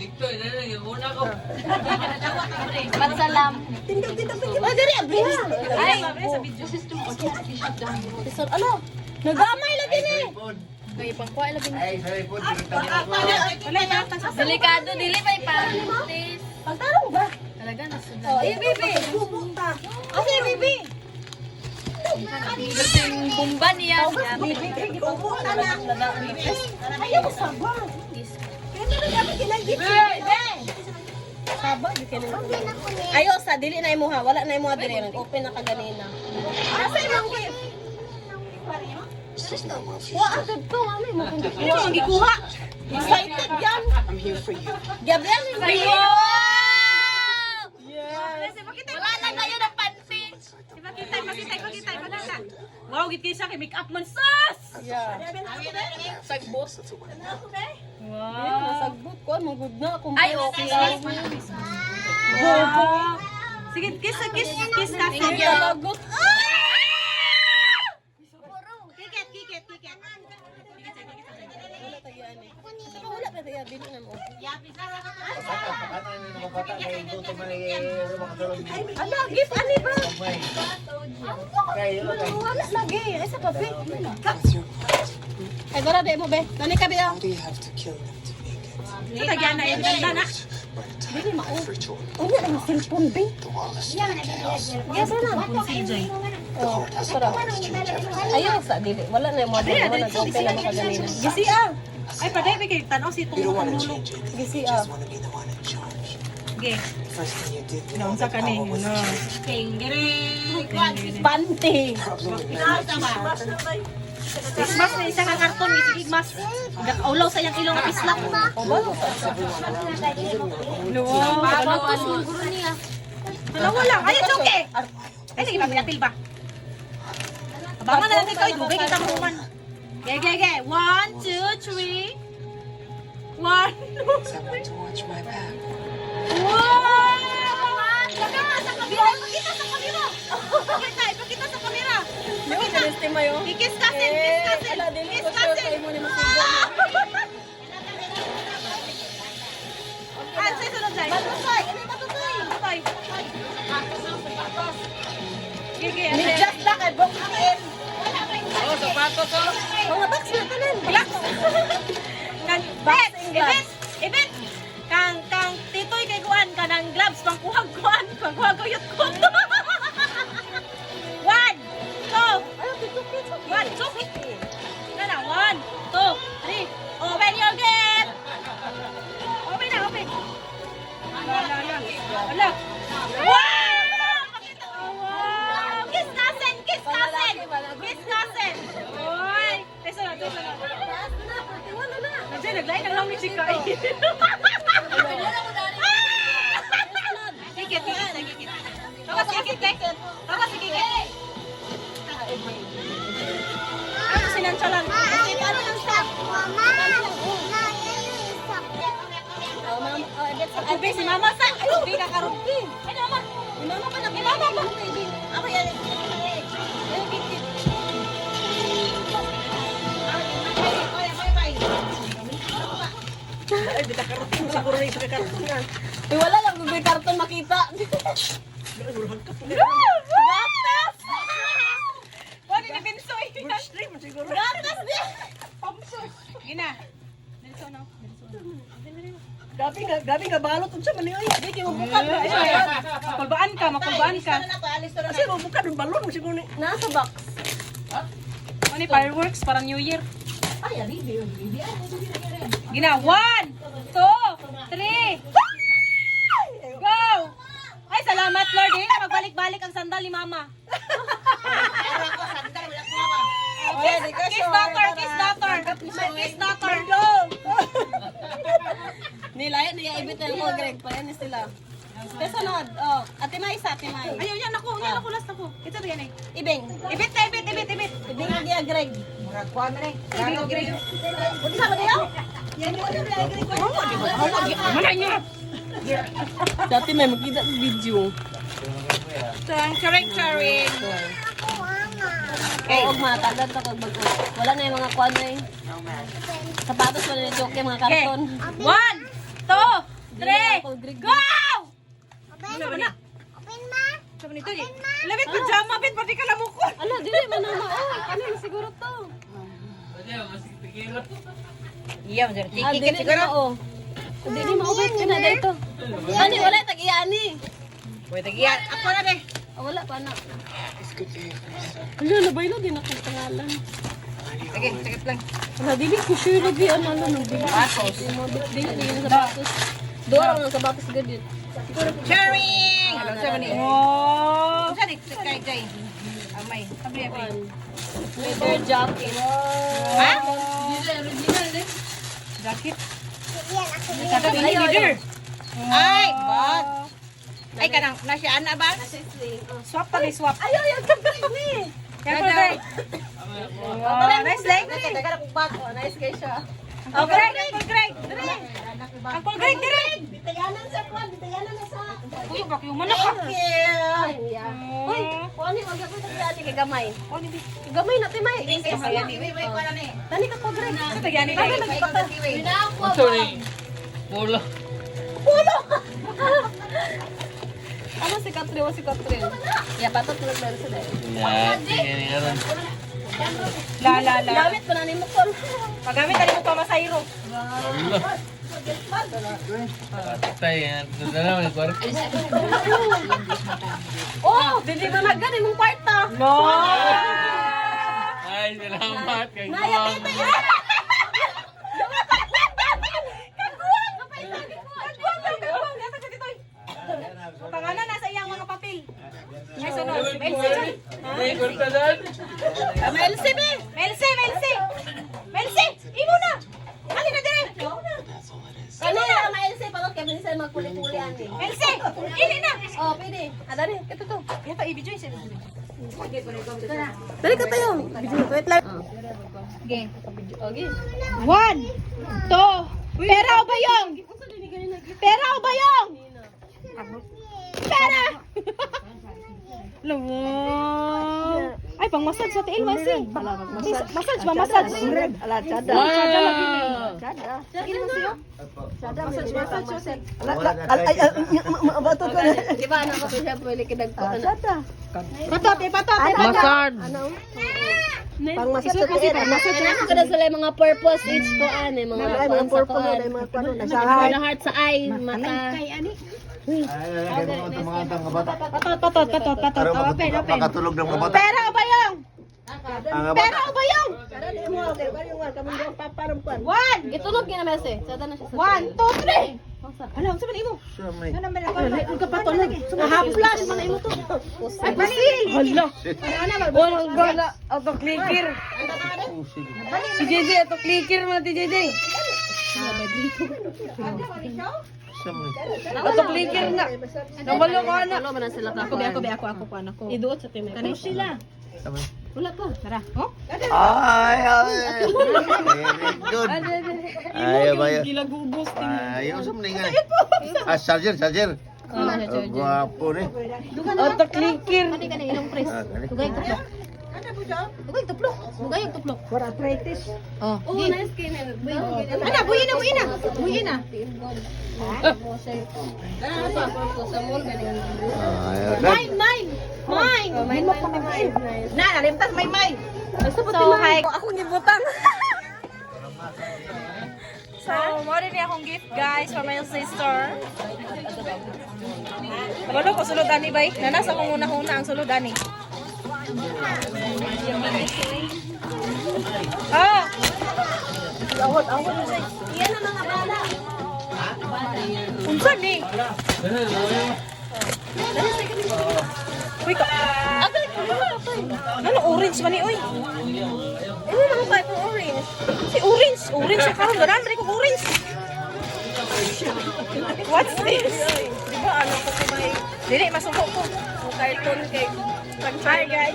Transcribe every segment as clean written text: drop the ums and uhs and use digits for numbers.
Dito, yung una ko. Pansalam. Oh, diri abri ha. Ay, Ano? Nagamay lagi ni. may pangkuha lagi na. Ay, sorry po. Tingnan Delikado, dili pa please. Pagtarong ba? Talaga, nasudan. Oh, bibi. Asa bibi? Yung bumba niya. Bibi kay gipupunta na. Ayaw saba. Kaya na dapat kinagit. Saba di kay. Ayo sa dili na imo ha. Wala na imo diri. Open na kaganina. Asa imong wa agad to mami mo kun dito ang gikuha. Excited yan. I'm here for you. Gabriel, Ayo! yes. Wala lang kayo ng panty. Pakita. Wow, git kayo sa akin, make up man sus! Yeah. Sagbot. Wow. Nasagbot ko mo good na kung Ay, okay. Wow. Sige, kiss kasi. Nasagot. Kikit. Wala pa tayo dili na mo. Ala, gift ani ba? Wala lagi. Ay sa kape. Ay dara de mo be. Nani ka biya? Ito tagyan na yung ganda na. Dili mao. Unya ang cellphone be. Yes na. Oh, tara. Ayaw sa dili. Wala na mo dili. Wala nag-open na makaganina. Gisi ah. Ay, paday, may kayo tanaw si itong panulog. Gisi ah. Okay. Naunsa ka ni. Panty. Mas na isa ka karton, isigig mas. Ulaw sa iyang ilong na pislak. O ba? Bawas ng guro niya. Dalawa lang. Ay, it's okay. Ay, sige, papiatil ba? Abangan na natin kayo. Dugay kita mo man. Ge. 1, 2, 3. 1. Someone to watch my back. Wow! Pakita sa kamera. Ipakita sa kamera. Yung kanistima yun. Kiss kasin. Ala, dili Kiss ko sure kasin. kayo mo ni masigo. Ah, sa'yo sunod dyan. Matusoy. Ano matusoy? Toy. Gigi, Medyas na kay Bong Akin. Oh, sapatos ko. Mga box na tanan. Relax. Kan Boxing gloves. Ibet. Kang titoy kay kuan kanang gloves pangkuhag ko yut ko. 1 2 Ayaw, pitok. 1 2 na 1 2 3 open your gate. Open. Ala. Wow! Kiss cousin. Oy, teso na. Wala na. Nandiyan, naglain ang lang ni Chika. Kikit. Tawas kikit. Ano sinansalan? Ano lang sa? Oh, ma'am. Oh, ebet sa Albe, si Mama sa. Ay, hindi ka karoon. Ay, naman. Ni mama pa na. Ako yan. Ay, di ka karoon. Siguro na isa ka karoon nga. Uy, wala lang may karton makita. Gatas! Wala ni Binsoy. Gatas din. Gina. Dito na. Gabi nga balot unsa man niya. Di kay mabukad ba? Makulbaan ka. Kasi mabukad ng balon mo siguro ni. Nasa box. Ano fireworks? Parang New Year. Ay, ali di. Gina. 1, 2, 3. Go! Ay, salamat Lord. Eh, magbalik-balik ang sandal ni Mama. Kiss daughter. Nilay niya ibit na mo Greg pa yan sila. Pero sunod, oh, ate May. Ayaw, yan ako last ako. Ito ba yan eh? Ibing. Ibit. Ibing dia Greg. Ibig, Greg. Buti sa diyo? Mana niya? Dati may makita sa video. Charing. Okay. Og matagad ta kag bago. Wala na yung mga kwan na eh. Sapatos wala na joke mga Okay. karton. 1, 2, 3, go! Sabi na. Sabi nito, labit ko jama, bit, pati ka lamukon. Ala, dili man na ano na siguro to. Iya, mo dyan. Ah, dili siguro. Oh. Dili maubit ka na dito. Ani wala tag-iani. Pwede tagiyan. Ako na be. Ah, wala pa na. Ala, nabaylo din akong pangalan. Sige, sakit lang. Ala, dili ko sure lagi ano nang dili. Pasos. Dili sa batos. Dora lang sa batos gadit. Sharing! Ano siya man eh? Oh! Saan ito kay Jay? Amay. Sabi ako eh. Leather jacket. Ha? Original eh. Jacket? Sabi ni leader. Ay! Bot! Ay, kanang, nasi ana ba? Swap pa rin, swap. Ayaw, yung kapit ni. Careful, Jay. Nice leg. Nice guy siya. Oh, Greg! Uncle Greg! Dire! Uncle Greg, dire! Bitayanan sa kwan, bitayanan na sa. Uy, bak yung manak ka. Uy, kuan ni wag ko tagyan kay gamay. Gamay na timay. Tani ka ko Greg. Sa tagyani Tani na. lagi bata. Sorry. Pula. Ano si Katrin, si Katrin. Ya patot na meron sila. Ya, tingin nga ron. La. Gamit ko na ni mo kon. Magamit na rin mo pamasayro. Patay yan. Doon na naman yung kwarto. Oh, dili man nagani mong kwarta. No! Ay, salamat. Kay Naya Mom. tita. Pangalan nasa iyang mga papel. Ay, sunod. Melsi. May kwarto doon. Melsi, be! Melsi! Imo na! Ali na dire! Ano na mailse pa kay minsan magpuli-puli ani. Melsi! Ili na! Oh, pwede. Adani, kito to. Ito, i-video yung Dali ka tayo. Wait lang. Okay. Okay. 1, 2, pera o bayong? Pera o bayong? Pera! Lawa! Ay, pang massage sa tiil, Masi. Massage ba? Massage? Ala, chada. Wow! Chada. Chada. Massage. Batot ko na. Di ba, ano ko siya pwede kinagko. Chada. Patot. Massage. Ano? Pang massage sa tiil. Massage na ko na sila mga purpose each ko ani. Mga purpose na mga kwano na sa heart sa eye, mata. Patot. Makatulog ng mga bata. Pera o bayong? Ang Pera o bayong? Chada di mo okay. Bari mo kamong dong paparam kwan. 1, Itunog kina mese. Chada na siya. 1, 2, 3. Ano, sa imo? Ano naman ako? Ang kapatunog. Haplas man imo to. Ay, basil! Hala! Walang gala. Auto clicker. Si JJ, auto clicker mo, si JJ. Auto clicker na. Nabalo ko na. Wala man sila ka. Ako pa anak ko. Iduot sa timek. Kanay sila. Wala pa. Tara. Oh? Ay, very good. Ayaw ba yun? Gilagubos. Ayaw sa mga nga. Charger. Guwapo ni. Auto clicker. Kani kani ilong press. Tugay tuplok. Tugay tuplok. For arthritis. Oh, nice skin. Ana, buyin na. Mine. Na, nalimtas may. So, hi. Akong gibutang. So, mo rin akong gift guys from my sister. Kabalo ko sulod ani bay. Nanas akong una-una ang sulod ani. Ah. Awot. Iyan ang mga bala. Unsa ni? Uy ka. Ano orange man ni oy? Ano mga type of orange? Si orange sa karon ganan diri ko orange. What's this? Di ba ano ko may dili masuko ko. Cartoon kay Hi guys.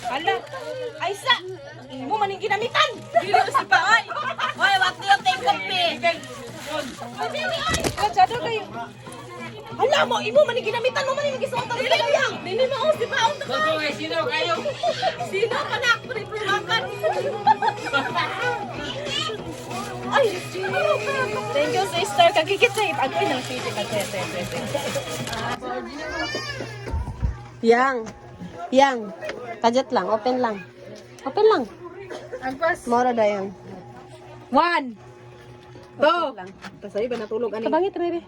Hala. Ay sa! Imo maning ginamitan! Dili si pa, oy! Oy, what do you think of me? Katsado kayo. Hala mo, imo maning ginamitan mo maning gisuot ang kaya. Dili mo si pa on. Sino kayo? Sino ka na pre-promakan? Ay, thank you sister. Kagigit sa ipag-oy ng city ka. Yang. Kajet lang, open lang. Open lang. Agpas. Mora da yan. 1 2 Pasay ba natulog ani? Kabangit, bebe.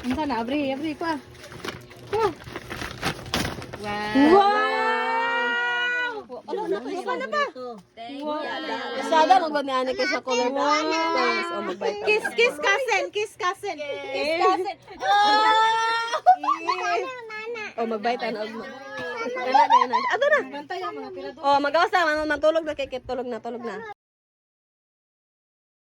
Unsa na abri ko ah. Ano na pa? Sada magbad ni Ani kay sa color box. O magbay ka. Kiss cousin. O magbay ta na. Ato na. O magawas na, matulog na kay tulog na.